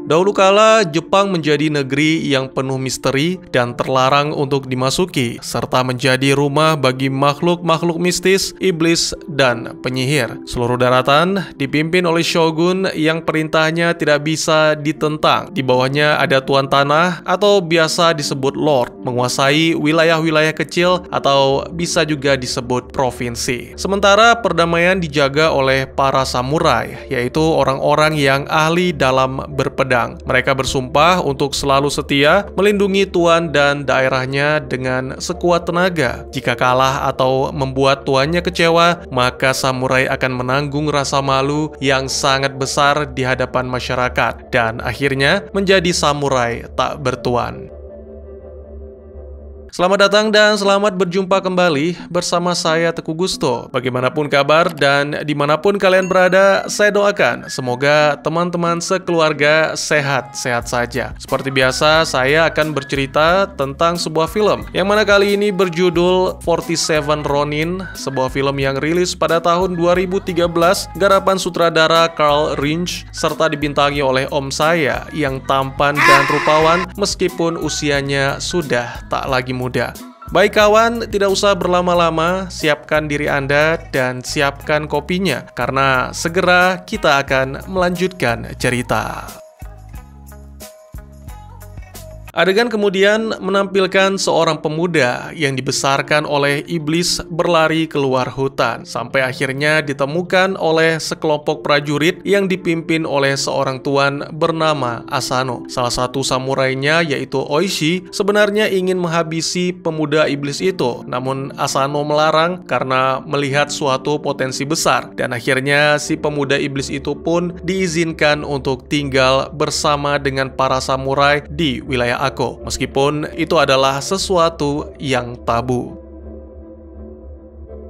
Dahulu kala, Jepang menjadi negeri yang penuh misteri dan terlarang untuk dimasuki, serta menjadi rumah bagi makhluk-makhluk mistis, iblis, dan penyihir. Seluruh daratan dipimpin oleh shogun yang perintahnya tidak bisa ditentang. Di bawahnya ada tuan tanah atau biasa disebut lord, menguasai wilayah-wilayah kecil atau bisa juga disebut provinsi. Sementara perdamaian dijaga oleh para samurai, yaitu orang-orang yang ahli dalam berpedang. Mereka bersumpah untuk selalu setia, melindungi tuan dan daerahnya dengan sekuat tenaga. Jika kalah atau membuat tuannya kecewa, maka samurai akan menanggung rasa malu yang sangat besar di hadapan masyarakat dan akhirnya menjadi samurai tak bertuan. Selamat datang dan selamat berjumpa kembali bersama saya Teguh Gusto. Bagaimanapun kabar dan dimanapun kalian berada, saya doakan semoga teman-teman sekeluarga sehat-sehat saja. Seperti biasa, saya akan bercerita tentang sebuah film yang mana kali ini berjudul 47 Ronin, sebuah film yang rilis pada tahun 2013, garapan sutradara Carl Rinch, serta dibintangi oleh om saya yang tampan dan rupawan meskipun usianya sudah tak lagi muda. Baik kawan, tidak usah berlama-lama, siapkan diri Anda dan siapkan kopinya, karena segera kita akan melanjutkan cerita. Adegan kemudian menampilkan seorang pemuda yang dibesarkan oleh iblis berlari keluar hutan, sampai akhirnya ditemukan oleh sekelompok prajurit yang dipimpin oleh seorang tuan bernama Asano. Salah satu samurainya, yaitu Oishi, sebenarnya ingin menghabisi pemuda iblis itu, namun Asano melarang karena melihat suatu potensi besar, dan akhirnya si pemuda iblis itu pun diizinkan untuk tinggal bersama dengan para samurai di wilayah Ako, meskipun itu adalah sesuatu yang tabu.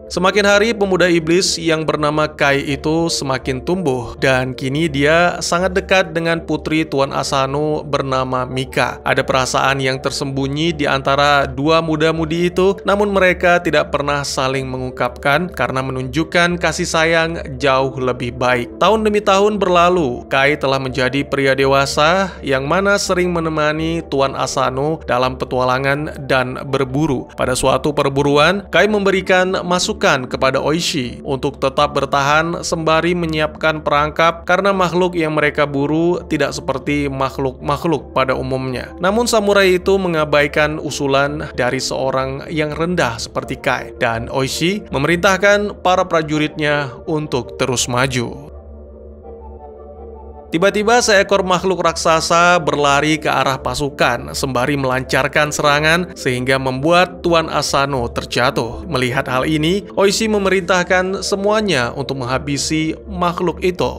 Semakin hari, pemuda iblis yang bernama Kai itu semakin tumbuh, dan kini dia sangat dekat dengan putri Tuan Asano bernama Mika. Ada perasaan yang tersembunyi di antara dua muda-mudi itu, namun mereka tidak pernah saling mengungkapkan karena menunjukkan kasih sayang jauh lebih baik. Tahun demi tahun berlalu, Kai telah menjadi pria dewasa yang mana sering menemani Tuan Asano dalam petualangan dan berburu. Pada suatu perburuan, Kai memberikan masukan kepada Oishi untuk tetap bertahan sembari menyiapkan perangkap karena makhluk yang mereka buru tidak seperti makhluk-makhluk pada umumnya. Namun samurai itu mengabaikan usulan dari seorang yang rendah seperti Kai, dan Oishi memerintahkan para prajuritnya untuk terus maju. Tiba-tiba seekor makhluk raksasa berlari ke arah pasukan sembari melancarkan serangan sehingga membuat Tuan Asano terjatuh. Melihat hal ini, Oishi memerintahkan semuanya untuk menghabisi makhluk itu.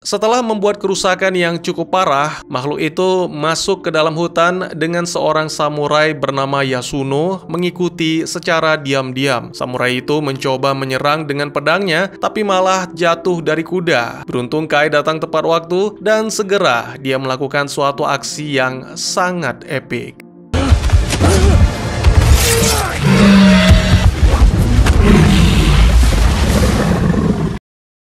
Setelah membuat kerusakan yang cukup parah, makhluk itu masuk ke dalam hutan dengan seorang samurai bernama Yasuno mengikuti secara diam-diam. Samurai itu mencoba menyerang dengan pedangnya, tapi malah jatuh dari kuda. Beruntung Kai datang tepat waktu dan segera dia melakukan suatu aksi yang sangat epik.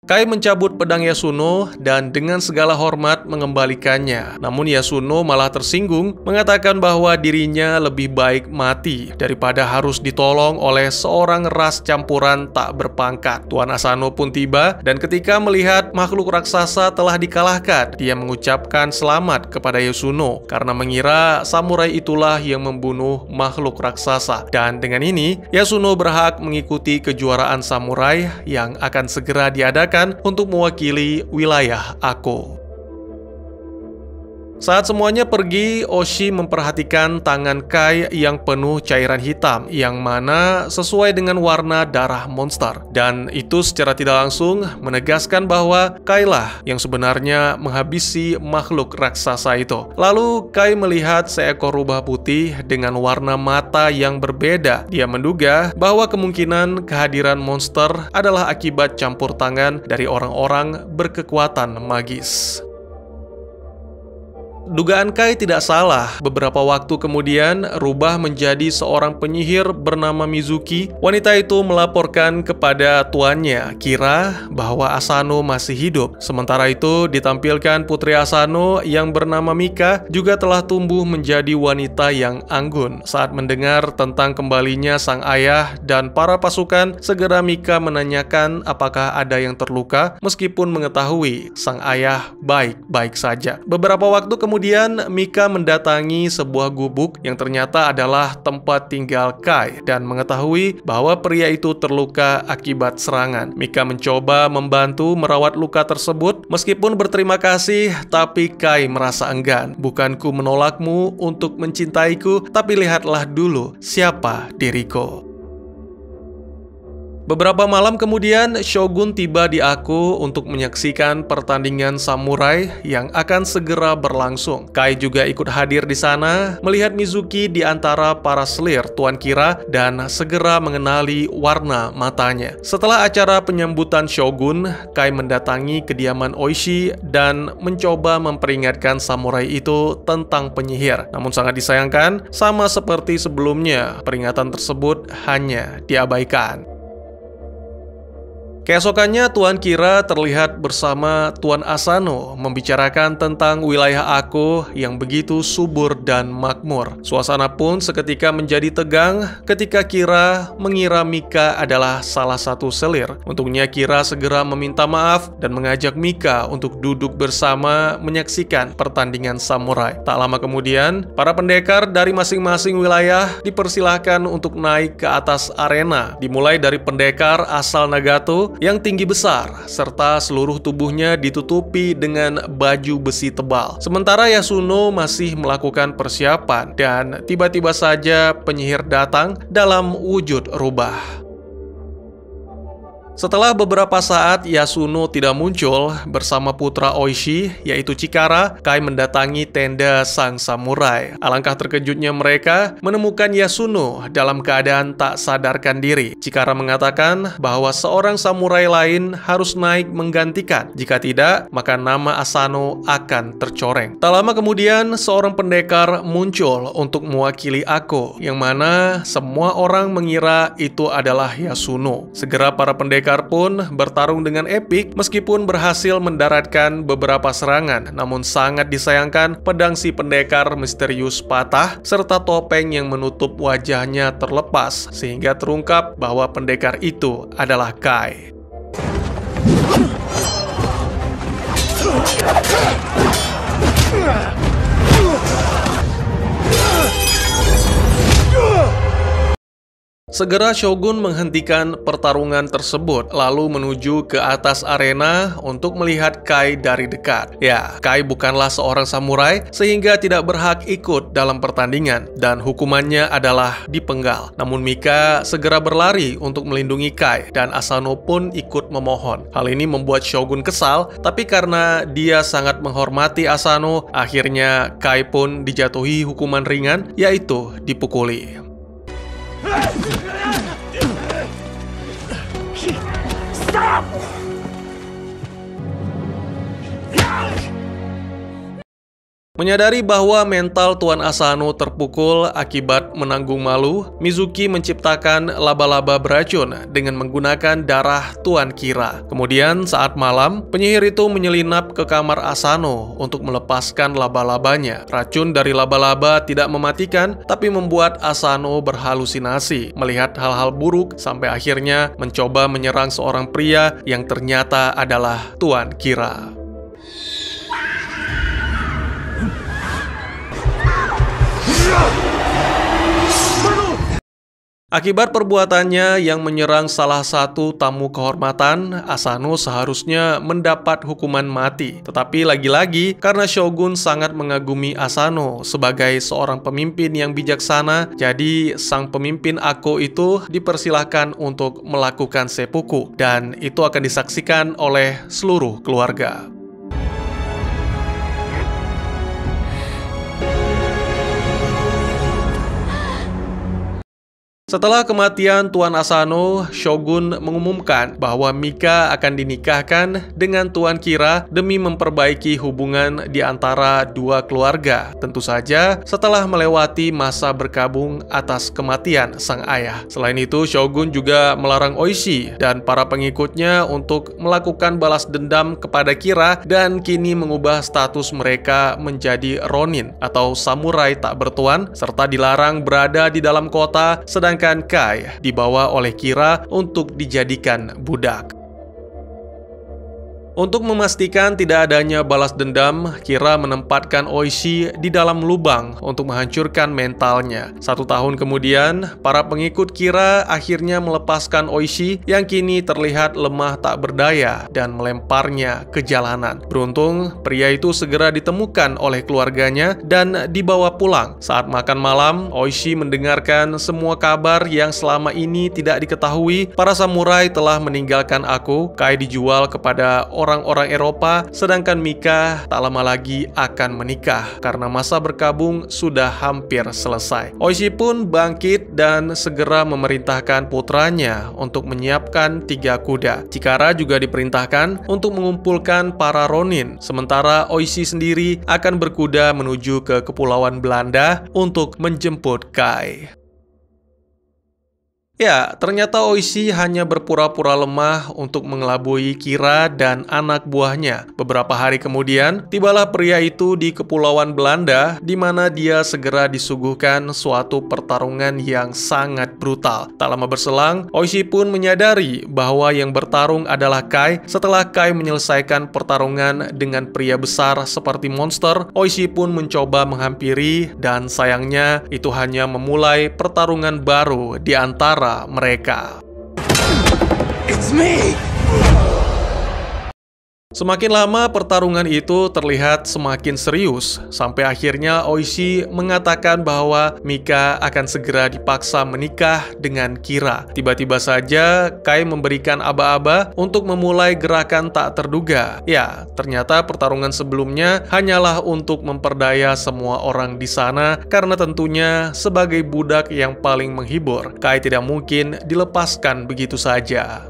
Kai mencabut pedang Yasuno dan dengan segala hormat mengembalikannya. Namun Yasuno malah tersinggung, mengatakan bahwa dirinya lebih baik mati daripada harus ditolong oleh seorang ras campuran tak berpangkat. Tuan Asano pun tiba, dan ketika melihat makhluk raksasa telah dikalahkan, dia mengucapkan selamat kepada Yasuno karena mengira samurai itulah yang membunuh makhluk raksasa. Dan dengan ini, Yasuno berhak mengikuti kejuaraan samurai yang akan segera diadakan untuk mewakili wilayah Ako. Saat semuanya pergi, Oishi memperhatikan tangan Kai yang penuh cairan hitam, yang mana sesuai dengan warna darah monster. Dan itu secara tidak langsung menegaskan bahwa Kai lah yang sebenarnya menghabisi makhluk raksasa itu. Lalu Kai melihat seekor rubah putih dengan warna mata yang berbeda. Dia menduga bahwa kemungkinan kehadiran monster adalah akibat campur tangan dari orang-orang berkekuatan magis. Dugaan Kai tidak salah. Beberapa waktu kemudian, rubah menjadi seorang penyihir bernama Mizuki. Wanita itu melaporkan kepada tuannya, Kira, bahwa Asano masih hidup. Sementara itu, ditampilkan putri Asano yang bernama Mika juga telah tumbuh menjadi wanita yang anggun. Saat mendengar tentang kembalinya sang ayah dan para pasukan, segera Mika menanyakan apakah ada yang terluka, meskipun mengetahui sang ayah baik-baik saja. Beberapa waktu kemudian, Mika mendatangi sebuah gubuk yang ternyata adalah tempat tinggal Kai dan mengetahui bahwa pria itu terluka akibat serangan. Mika mencoba membantu merawat luka tersebut. Meskipun berterima kasih, tapi Kai merasa enggan. Bukanku menolakmu untuk mencintaiku, tapi lihatlah dulu siapa diriku. Beberapa malam kemudian, Shogun tiba di Ako untuk menyaksikan pertandingan samurai yang akan segera berlangsung. Kai juga ikut hadir di sana, melihat Mizuki di antara para selir Tuan Kira dan segera mengenali warna matanya. Setelah acara penyambutan Shogun, Kai mendatangi kediaman Oishi dan mencoba memperingatkan samurai itu tentang penyihir. Namun sangat disayangkan, sama seperti sebelumnya, peringatan tersebut hanya diabaikan. Keesokannya, Tuan Kira terlihat bersama Tuan Asano membicarakan tentang wilayah Ako yang begitu subur dan makmur. Suasana pun seketika menjadi tegang ketika Kira mengira Mika adalah salah satu selir. Untungnya Kira segera meminta maaf dan mengajak Mika untuk duduk bersama menyaksikan pertandingan samurai. Tak lama kemudian, para pendekar dari masing-masing wilayah dipersilahkan untuk naik ke atas arena, dimulai dari pendekar asal Nagato yang tinggi besar, serta seluruh tubuhnya ditutupi dengan baju besi tebal. Sementara Yasuno masih melakukan persiapan, dan tiba-tiba saja penyihir datang dalam wujud rubah. Setelah beberapa saat Yasuno tidak muncul bersama putra Oishi, yaitu Chikara, Kai mendatangi tenda sang samurai. Alangkah terkejutnya mereka menemukan Yasuno dalam keadaan tak sadarkan diri. Chikara mengatakan bahwa seorang samurai lain harus naik menggantikan. Jika tidak, maka nama Asano akan tercoreng. Tak lama kemudian, seorang pendekar muncul untuk mewakili Ako, yang mana semua orang mengira itu adalah Yasuno. Segera para pendekar pun bertarung dengan epik meskipun berhasil mendaratkan beberapa serangan. Namun sangat disayangkan, pedang si pendekar misterius patah serta topeng yang menutup wajahnya terlepas, sehingga terungkap bahwa pendekar itu adalah Kai. Segera Shogun menghentikan pertarungan tersebut, lalu menuju ke atas arena untuk melihat Kai dari dekat. Ya, Kai bukanlah seorang samurai, sehingga tidak berhak ikut dalam pertandingan, dan hukumannya adalah dipenggal. Namun Mika segera berlari untuk melindungi Kai, dan Asano pun ikut memohon. Hal ini membuat Shogun kesal, tapi karena dia sangat menghormati Asano, akhirnya Kai pun dijatuhi hukuman ringan, yaitu dipukuli. Stop! Menyadari bahwa mental Tuan Asano terpukul akibat menanggung malu, Mizuki menciptakan laba-laba beracun dengan menggunakan darah Tuan Kira. Kemudian saat malam, penyihir itu menyelinap ke kamar Asano untuk melepaskan laba-labanya. Racun dari laba-laba tidak mematikan, tapi membuat Asano berhalusinasi, melihat hal-hal buruk sampai akhirnya mencoba menyerang seorang pria yang ternyata adalah Tuan Kira. Akibat perbuatannya yang menyerang salah satu tamu kehormatan, Asano seharusnya mendapat hukuman mati. Tetapi lagi-lagi, karena Shogun sangat mengagumi Asano sebagai seorang pemimpin yang bijaksana, jadi sang pemimpin Ako itu dipersilahkan untuk melakukan seppuku, dan itu akan disaksikan oleh seluruh keluarga. Setelah kematian Tuan Asano, Shogun mengumumkan bahwa Mika akan dinikahkan dengan Tuan Kira demi memperbaiki hubungan di antara dua keluarga. Tentu saja setelah melewati masa berkabung atas kematian sang ayah. Selain itu, Shogun juga melarang Oishi dan para pengikutnya untuk melakukan balas dendam kepada Kira dan kini mengubah status mereka menjadi Ronin atau samurai tak bertuan, serta dilarang berada di dalam kota, sedangkan Kai dibawa oleh Kira untuk dijadikan budak. Untuk memastikan tidak adanya balas dendam, Kira menempatkan Oishi di dalam lubang untuk menghancurkan mentalnya. 1 tahun kemudian, para pengikut Kira akhirnya melepaskan Oishi yang kini terlihat lemah tak berdaya dan melemparnya ke jalanan. Beruntung, pria itu segera ditemukan oleh keluarganya dan dibawa pulang. Saat makan malam, Oishi mendengarkan semua kabar yang selama ini tidak diketahui. Para samurai telah meninggalkan aku, Kai dijual kepada orang-orang Eropa, sedangkan Mika tak lama lagi akan menikah karena masa berkabung sudah hampir selesai. Oishi pun bangkit dan segera memerintahkan putranya untuk menyiapkan 3 kuda. Chikara juga diperintahkan untuk mengumpulkan para Ronin, sementara Oishi sendiri akan berkuda menuju ke Kepulauan Belanda untuk menjemput Kai. Ya, ternyata Oishi hanya berpura-pura lemah untuk mengelabui Kira dan anak buahnya. Beberapa hari kemudian, tibalah pria itu di Kepulauan Belanda, di mana dia segera disuguhkan suatu pertarungan yang sangat brutal. Tak lama berselang, Oishi pun menyadari bahwa yang bertarung adalah Kai. Setelah Kai menyelesaikan pertarungan dengan pria besar seperti monster, Oishi pun mencoba menghampiri, dan sayangnya itu hanya memulai pertarungan baru di antara mereka. It's me. Semakin lama pertarungan itu terlihat semakin serius, sampai akhirnya Oishi mengatakan bahwa Mika akan segera dipaksa menikah dengan Kira. Tiba-tiba saja Kai memberikan aba-aba untuk memulai gerakan tak terduga. Ya, ternyata pertarungan sebelumnya hanyalah untuk memperdaya semua orang di sana, karena tentunya sebagai budak yang paling menghibur, Kai tidak mungkin dilepaskan begitu saja.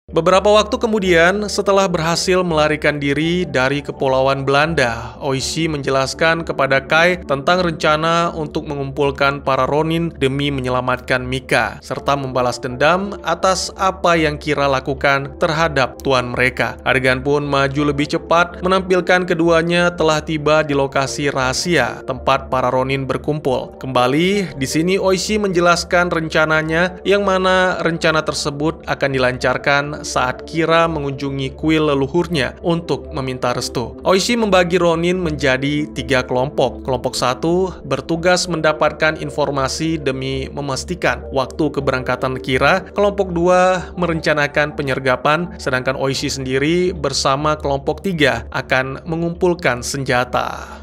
Beberapa waktu kemudian, setelah berhasil melarikan diri dari Kepulauan Belanda, Oishi menjelaskan kepada Kai tentang rencana untuk mengumpulkan para Ronin demi menyelamatkan Mika, serta membalas dendam atas apa yang Kira lakukan terhadap tuan mereka. Adegan pun maju lebih cepat, menampilkan keduanya telah tiba di lokasi rahasia tempat para Ronin berkumpul. Kembali, di sini Oishi menjelaskan rencananya, yang mana rencana tersebut akan dilancarkan saat Kira mengunjungi kuil leluhurnya untuk meminta restu. Oishi membagi Ronin menjadi 3 kelompok. Kelompok 1 bertugas mendapatkan informasi demi memastikan waktu keberangkatan Kira. Kelompok 2 merencanakan penyergapan, sedangkan Oishi sendiri bersama kelompok 3 akan mengumpulkan senjata.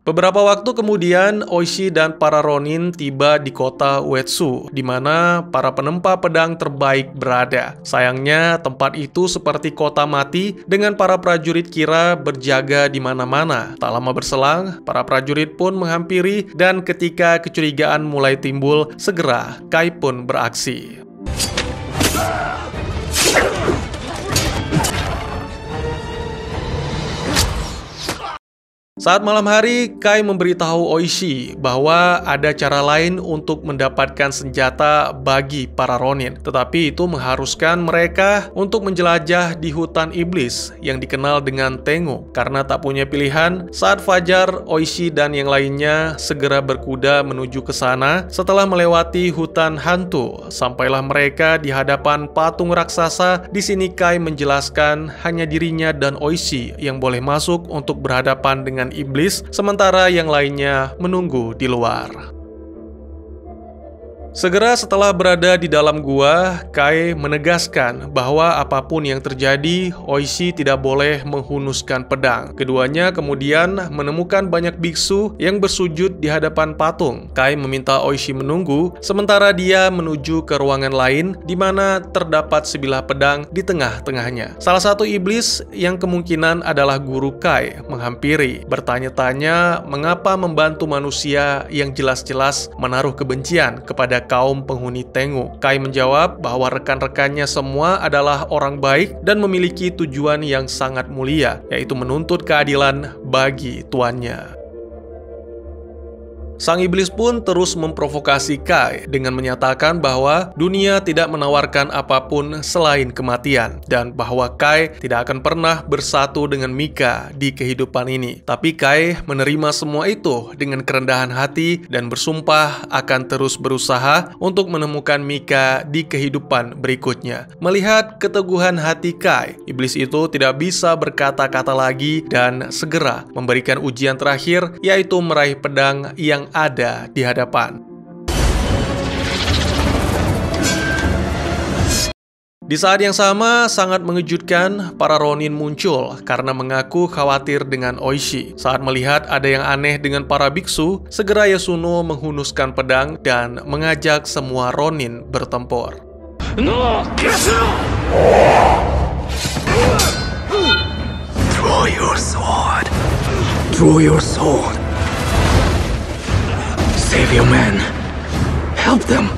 Beberapa waktu kemudian, Oishi dan para Ronin tiba di kota Uetsu, di mana para penempa pedang terbaik berada. Sayangnya, tempat itu seperti kota mati, dengan para prajurit Kira berjaga di mana-mana. Tak lama berselang, para prajurit pun menghampiri, dan ketika kecurigaan mulai timbul, segera Kai pun beraksi. Saat malam hari, Kai memberitahu Oishi bahwa ada cara lain untuk mendapatkan senjata bagi para Ronin. Tetapi itu mengharuskan mereka untuk menjelajah di hutan iblis yang dikenal dengan Tengu. Karena tak punya pilihan, saat fajar, Oishi dan yang lainnya segera berkuda menuju ke sana. Setelah melewati hutan hantu, sampailah mereka di hadapan patung raksasa. Di sini Kai menjelaskan hanya dirinya dan Oishi yang boleh masuk untuk berhadapan dengan iblis, sementara yang lainnya menunggu di luar. Segera setelah berada di dalam gua, Kai menegaskan bahwa apapun yang terjadi, Oishi tidak boleh menghunuskan pedang. Keduanya kemudian menemukan banyak biksu yang bersujud di hadapan patung. Kai meminta Oishi menunggu, sementara dia menuju ke ruangan lain di mana terdapat sebilah pedang di tengah-tengahnya. Salah satu iblis yang kemungkinan adalah guru Kai menghampiri, bertanya-tanya mengapa membantu manusia yang jelas-jelas menaruh kebencian kepada kaum penghuni Tengu. Kai menjawab bahwa rekan-rekannya semua adalah orang baik dan memiliki tujuan yang sangat mulia, yaitu menuntut keadilan bagi tuannya. Sang iblis pun terus memprovokasi Kai dengan menyatakan bahwa dunia tidak menawarkan apapun selain kematian dan bahwa Kai tidak akan pernah bersatu dengan Mika di kehidupan ini. Tapi Kai menerima semua itu dengan kerendahan hati dan bersumpah akan terus berusaha untuk menemukan Mika di kehidupan berikutnya. Melihat keteguhan hati Kai, iblis itu tidak bisa berkata-kata lagi dan segera memberikan ujian terakhir, yaitu meraih pedang yang ada di hadapan. Di saat yang sama, sangat mengejutkan, para Ronin muncul karena mengaku khawatir dengan Oishi. Saat melihat ada yang aneh dengan para biksu, segera Yasuno menghunuskan pedang dan mengajak semua Ronin bertempur. No! Draw your sword. Draw your sword. Save your men. Help them.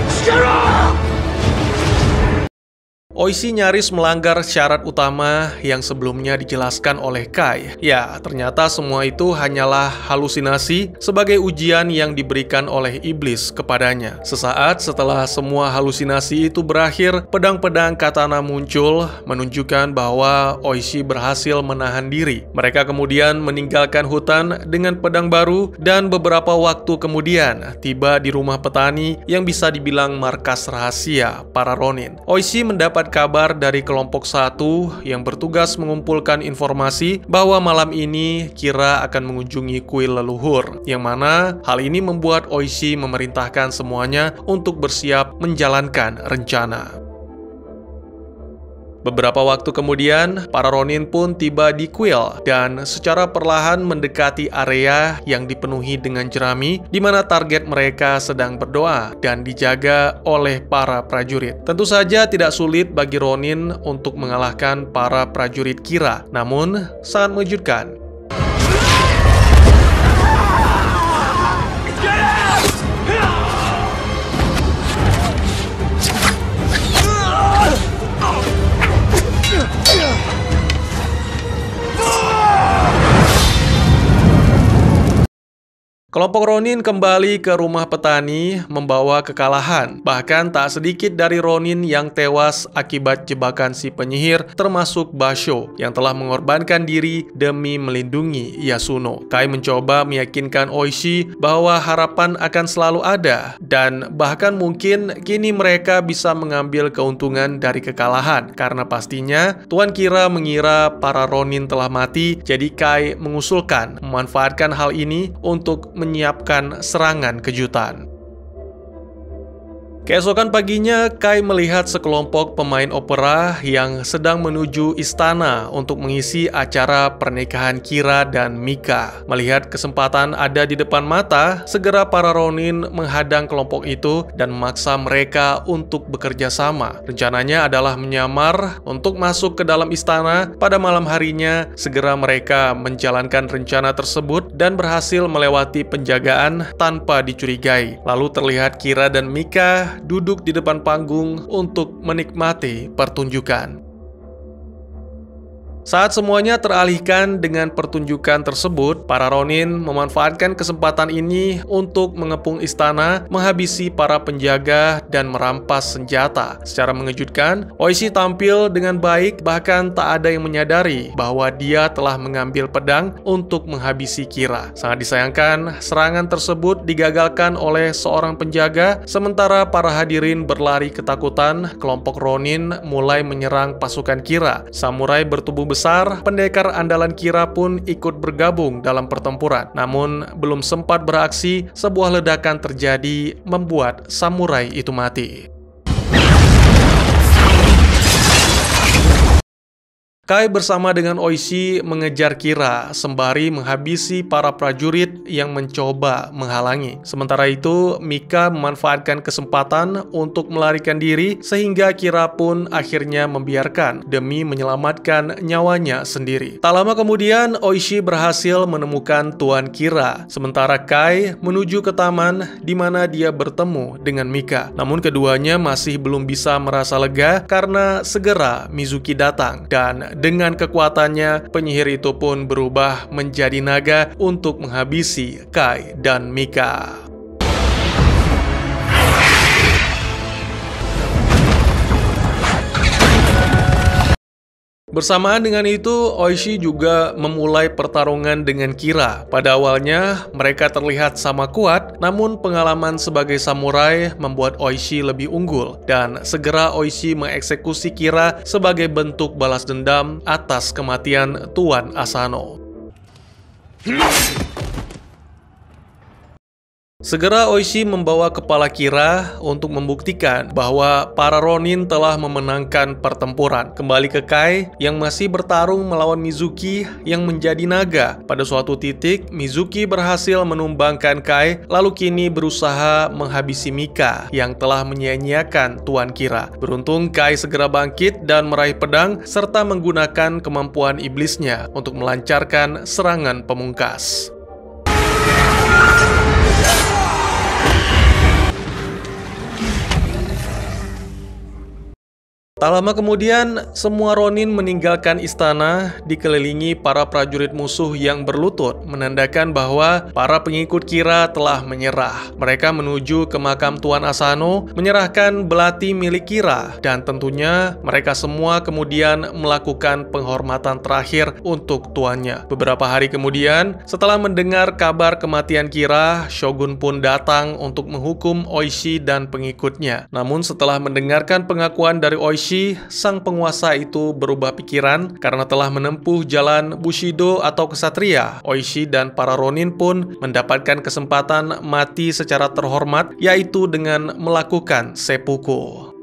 Shut up! Oishi nyaris melanggar syarat utama yang sebelumnya dijelaskan oleh Kai. Ya, ternyata semua itu hanyalah halusinasi sebagai ujian yang diberikan oleh iblis kepadanya. Sesaat setelah semua halusinasi itu berakhir, pedang-pedang katana muncul, menunjukkan bahwa Oishi berhasil menahan diri. Mereka kemudian meninggalkan hutan dengan pedang baru dan beberapa waktu kemudian tiba di rumah petani yang bisa dibilang markas rahasia para Ronin. Oishi mendapat kabar dari kelompok 1 yang bertugas mengumpulkan informasi bahwa malam ini Kira akan mengunjungi kuil leluhur, yang mana hal ini membuat Oishi memerintahkan semuanya untuk bersiap menjalankan rencana. Beberapa waktu kemudian, para Ronin pun tiba di kuil dan secara perlahan mendekati area yang dipenuhi dengan jerami di mana target mereka sedang berdoa dan dijaga oleh para prajurit. Tentu saja tidak sulit bagi Ronin untuk mengalahkan para prajurit Kira, namun sangat mengejutkan. Kelompok Ronin kembali ke rumah petani membawa kekalahan. Bahkan tak sedikit dari Ronin yang tewas akibat jebakan si penyihir, termasuk Basho yang telah mengorbankan diri demi melindungi Yasuno. Kai mencoba meyakinkan Oishi bahwa harapan akan selalu ada dan bahkan mungkin kini mereka bisa mengambil keuntungan dari kekalahan karena pastinya Tuan Kira mengira para Ronin telah mati. Jadi Kai mengusulkan memanfaatkan hal ini untuk menyiapkan serangan kejutan. Keesokan paginya, Kai melihat sekelompok pemain opera yang sedang menuju istana untuk mengisi acara pernikahan Kira dan Mika. Melihat kesempatan ada di depan mata, segera para Ronin menghadang kelompok itu dan memaksa mereka untuk bekerja sama. Rencananya adalah menyamar untuk masuk ke dalam istana pada malam harinya. Segera mereka menjalankan rencana tersebut dan berhasil melewati penjagaan tanpa dicurigai. Lalu terlihat Kira dan Mika duduk di depan panggung untuk menikmati pertunjukan. Saat semuanya teralihkan dengan pertunjukan tersebut, para Ronin memanfaatkan kesempatan ini untuk mengepung istana, menghabisi para penjaga, dan merampas senjata. Secara mengejutkan, Oishi tampil dengan baik, bahkan tak ada yang menyadari bahwa dia telah mengambil pedang untuk menghabisi Kira. Sangat disayangkan, serangan tersebut digagalkan oleh seorang penjaga, sementara para hadirin berlari ketakutan. Kelompok Ronin mulai menyerang pasukan Kira. Samurai bertubuh besar, pendekar andalan Kira pun ikut bergabung dalam pertempuran. Namun, belum sempat beraksi, sebuah ledakan terjadi membuat samurai itu mati. Kai bersama dengan Oishi mengejar Kira sembari menghabisi para prajurit yang mencoba menghalangi. Sementara itu, Mika memanfaatkan kesempatan untuk melarikan diri sehingga Kira pun akhirnya membiarkan demi menyelamatkan nyawanya sendiri. Tak lama kemudian, Oishi berhasil menemukan Tuan Kira, sementara Kai menuju ke taman di mana dia bertemu dengan Mika. Namun keduanya masih belum bisa merasa lega karena segera Mizuki datang dan dengan kekuatannya, penyihir itu pun berubah menjadi naga untuk menghabisi Kai dan Mika. Bersamaan dengan itu, Oishi juga memulai pertarungan dengan Kira. Pada awalnya, mereka terlihat sama kuat, namun pengalaman sebagai samurai membuat Oishi lebih unggul, dan segera Oishi mengeksekusi Kira sebagai bentuk balas dendam atas kematian Tuan Asano. Segera Oishi membawa kepala Kira untuk membuktikan bahwa para Ronin telah memenangkan pertempuran. Kembali ke Kai yang masih bertarung melawan Mizuki yang menjadi naga. Pada suatu titik, Mizuki berhasil menumbangkan Kai, lalu kini berusaha menghabisi Mika yang telah menyia-nyiakan Tuan Kira. Beruntung Kai segera bangkit dan meraih pedang serta menggunakan kemampuan iblisnya untuk melancarkan serangan pemungkas. Tak lama kemudian, semua Ronin meninggalkan istana dikelilingi para prajurit musuh yang berlutut, menandakan bahwa para pengikut Kira telah menyerah. Mereka menuju ke makam Tuan Asano, menyerahkan belati milik Kira, dan tentunya mereka semua kemudian melakukan penghormatan terakhir untuk tuannya. Beberapa hari kemudian, setelah mendengar kabar kematian Kira, Shogun pun datang untuk menghukum Oishi dan pengikutnya. Namun setelah mendengarkan pengakuan dari Oishi, sang penguasa itu berubah pikiran karena telah menempuh jalan Bushido atau kesatria. Oishi dan para Ronin pun mendapatkan kesempatan mati secara terhormat, yaitu dengan melakukan seppuku.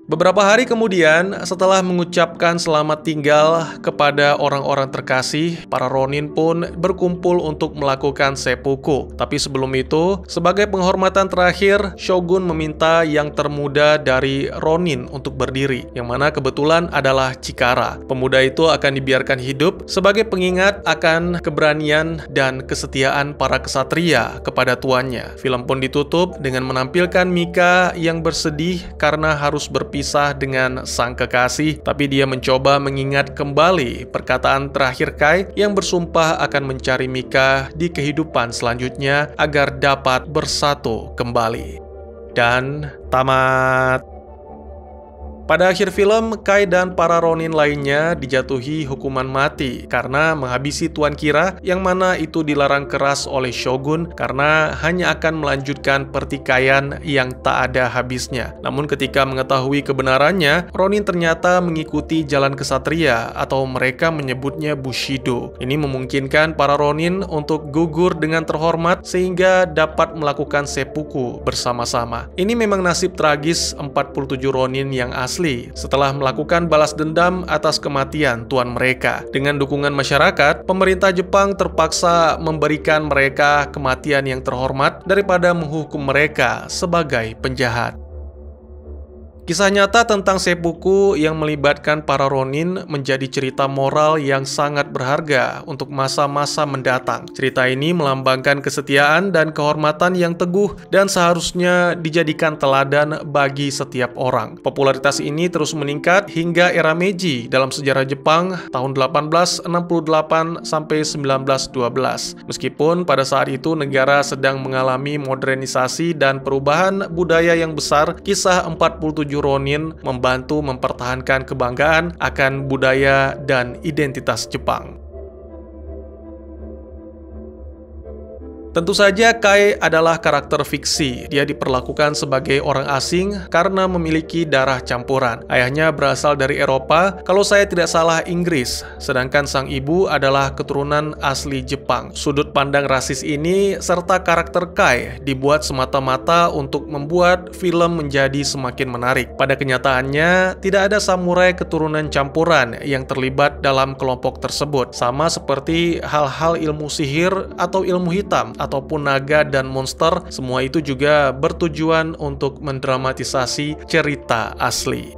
Beberapa hari kemudian, setelah mengucapkan selamat tinggal kepada orang-orang terkasih, para Ronin pun berkumpul untuk melakukan seppuku. Tapi sebelum itu, sebagai penghormatan terakhir, Shogun meminta yang termuda dari Ronin untuk berdiri, yang mana kebetulan adalah Chikara. Pemuda itu akan dibiarkan hidup sebagai pengingat akan keberanian dan kesetiaan para kesatria kepada tuannya. Film pun ditutup dengan menampilkan Mika yang bersedih karena harus berpisah dengan sang kekasih, tapi dia mencoba mengingat kembali perkataan terakhir Kai yang bersumpah akan mencari Mika di kehidupan selanjutnya agar dapat bersatu kembali. Dan tamat. Pada akhir film, Kai dan para Ronin lainnya dijatuhi hukuman mati karena menghabisi Tuan Kira, yang mana itu dilarang keras oleh Shogun karena hanya akan melanjutkan pertikaian yang tak ada habisnya. Namun ketika mengetahui kebenarannya, Ronin ternyata mengikuti jalan kesatria atau mereka menyebutnya Bushido. Ini memungkinkan para Ronin untuk gugur dengan terhormat sehingga dapat melakukan seppuku bersama-sama. Ini memang nasib tragis 47 Ronin yang asli setelah melakukan balas dendam atas kematian tuan mereka. Dengan dukungan masyarakat, pemerintah Jepang terpaksa memberikan mereka kematian yang terhormat daripada menghukum mereka sebagai penjahat. Kisah nyata tentang seppuku yang melibatkan para Ronin menjadi cerita moral yang sangat berharga untuk masa-masa mendatang. Cerita ini melambangkan kesetiaan dan kehormatan yang teguh dan seharusnya dijadikan teladan bagi setiap orang. Popularitas ini terus meningkat hingga era Meiji dalam sejarah Jepang tahun 1868 sampai 1912. Meskipun pada saat itu negara sedang mengalami modernisasi dan perubahan budaya yang besar, kisah 47 Ronin membantu mempertahankan kebanggaan akan budaya dan identitas Jepang. Tentu saja Kai adalah karakter fiksi. Dia diperlakukan sebagai orang asing karena memiliki darah campuran. Ayahnya berasal dari Eropa, kalau saya tidak salah Inggris, sedangkan sang ibu adalah keturunan asli Jepang. Sudut pandang rasis ini serta karakter Kai dibuat semata-mata untuk membuat film menjadi semakin menarik. Pada kenyataannya, tidak ada samurai keturunan campuran yang terlibat dalam kelompok tersebut, sama seperti hal-hal ilmu sihir atau ilmu hitam ataupun naga dan monster, semua itu juga bertujuan untuk mendramatisasi cerita asli.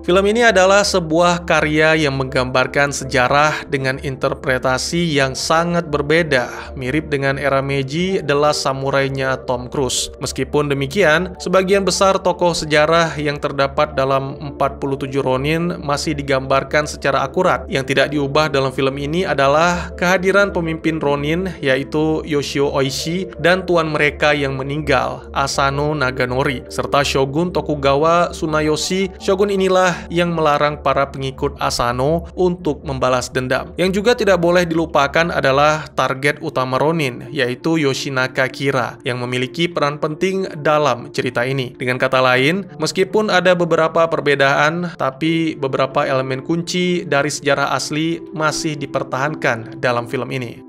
Film ini adalah sebuah karya yang menggambarkan sejarah dengan interpretasi yang sangat berbeda, mirip dengan era Meiji The Last Samurai-nya Tom Cruise. Meskipun demikian, sebagian besar tokoh sejarah yang terdapat dalam 47 Ronin masih digambarkan secara akurat. Yang tidak diubah dalam film ini adalah kehadiran pemimpin Ronin, yaitu Yoshio Oishi, dan tuan mereka yang meninggal, Asano Naganori, serta Shogun Tokugawa Tsunayoshi. Shogun inilah yang melarang para pengikut Asano untuk membalas dendam. Yang juga tidak boleh dilupakan adalah target utama Ronin, yaitu Yoshinaka Kira, yang memiliki peran penting dalam cerita ini. Dengan kata lain, meskipun ada beberapa perbedaan, tapi beberapa elemen kunci dari sejarah asli masih dipertahankan dalam film ini.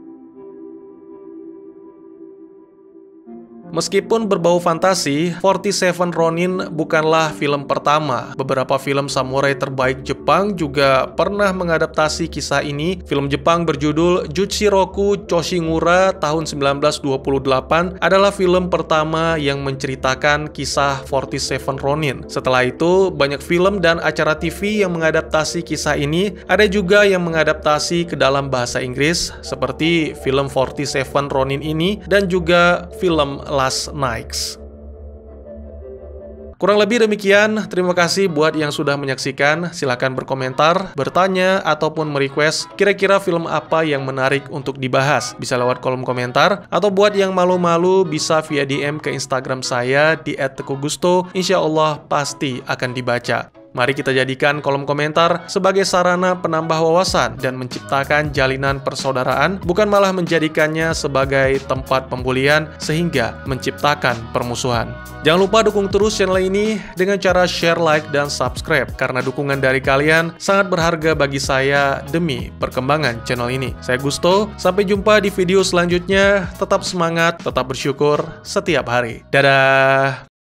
Meskipun berbau fantasi, 47 Ronin bukanlah film pertama. Beberapa film samurai terbaik Jepang juga pernah mengadaptasi kisah ini. Film Jepang berjudul Juchiroku Choshingura tahun 1928 adalah film pertama yang menceritakan kisah 47 Ronin. Setelah itu, banyak film dan acara TV yang mengadaptasi kisah ini. Ada juga yang mengadaptasi ke dalam bahasa Inggris, seperti film 47 Ronin ini dan juga film Last Knights. Kurang lebih demikian, terima kasih buat yang sudah menyaksikan. Silahkan berkomentar, bertanya, ataupun merequest kira-kira film apa yang menarik untuk dibahas. Bisa lewat kolom komentar, atau buat yang malu-malu bisa via DM ke Instagram saya di @teguhgusto. Insya Allah pasti akan dibaca. Mari kita jadikan kolom komentar sebagai sarana penambah wawasan dan menciptakan jalinan persaudaraan, bukan malah menjadikannya sebagai tempat pembulian sehingga menciptakan permusuhan. Jangan lupa dukung terus channel ini dengan cara share, like, dan subscribe, karena dukungan dari kalian sangat berharga bagi saya demi perkembangan channel ini. Saya Gusto, sampai jumpa di video selanjutnya. Tetap semangat, tetap bersyukur setiap hari. Dadah!